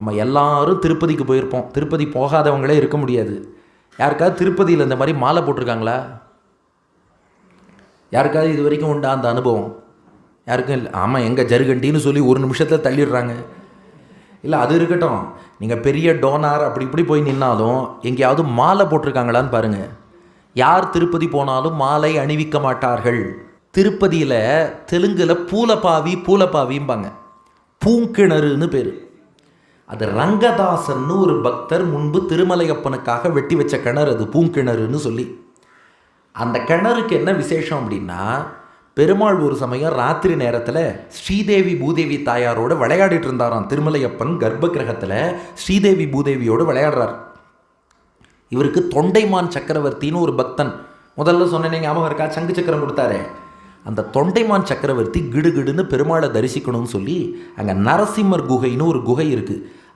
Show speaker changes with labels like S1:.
S1: நம்ம எல்லாரும் திருப்பதிக்கு போயிருப்போம். திருப்பதி போகாதவங்களே இருக்க முடியாது. யாருக்காவது திருப்பதியில் இந்த மாதிரி மாலை போட்டிருக்காங்களா? யாருக்காவது இது வரைக்கும் உண்டா அந்த அனுபவம்? யாருக்கும் இல்லை. ஆமாம், எங்கள் ஜருகண்டின்னு சொல்லி ஒரு நிமிஷத்தில் தள்ளிடுறாங்க. இல்லை, அது இருக்கட்டும். நீங்கள் பெரிய டோனார் அப்படி இப்படி போய் நின்னாலும் எங்கேயாவது மாலை போட்டிருக்காங்களான்னு பாருங்கள். யார் திருப்பதி போனாலும் மாலை அணிவிக்க மாட்டார்கள். திருப்பதியில் தெலுங்கில் பூலப்பாவிம்பாங்க. பூங்கிணறுன்னு பேர். அது ரங்கதாசன்னு ஒரு பக்தர் முன்பு திருமலையப்பனுக்காக வெட்டி வச்ச கிணறு, அது பூங்கிணறுன்னு சொல்லி. அந்த கிணறுக்கு என்ன விசேஷம் அப்படின்னா, பெருமாள் ஒரு சமயம் ராத்திரி நேரத்தில் ஸ்ரீதேவி பூதேவி தாயாரோடு விளையாடிட்டு இருந்தாராம். திருமலையப்பன் கர்ப்ப கிரகத்தில் ஸ்ரீதேவி பூதேவியோடு விளையாடுறார். இவருக்கு தொண்டைமான் சக்கரவர்த்தின்னு ஒரு பக்தன், முதல்ல சொன்னேன் ஞாபகம் இருக்கா, சங்கு சக்கரம் கொடுத்தாரு. அந்த தொண்டைமான் சக்கரவர்த்தி கிடுகிடுன்னு பெருமாளை தரிசிக்கணும்னு சொல்லி அங்கே நரசிம்மர் குகைன்னு ஒரு குகை இருக்குது.